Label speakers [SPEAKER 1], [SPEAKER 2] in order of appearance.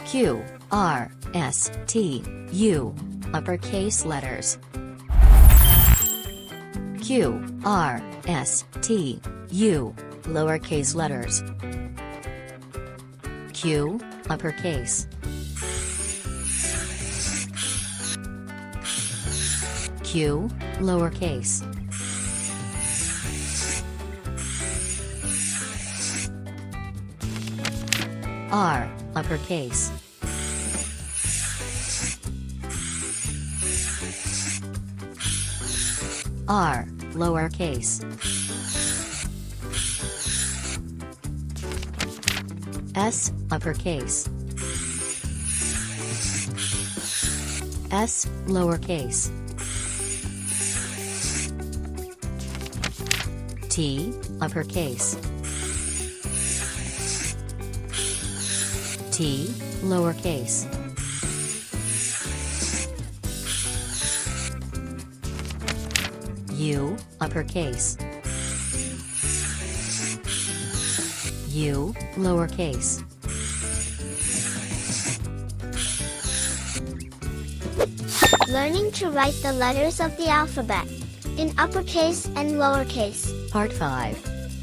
[SPEAKER 1] Q, R, S, T, U, uppercase letters. Q, R, S, T, U, lowercase letters. Q, uppercase. Q, lowercase. R, uppercase. R, lowercase. S, uppercase. S, lowercase. T, uppercase. T, lowercase. U, uppercase. U, lowercase.
[SPEAKER 2] Learning to write the letters of the alphabet in uppercase and lowercase.
[SPEAKER 1] Part 5.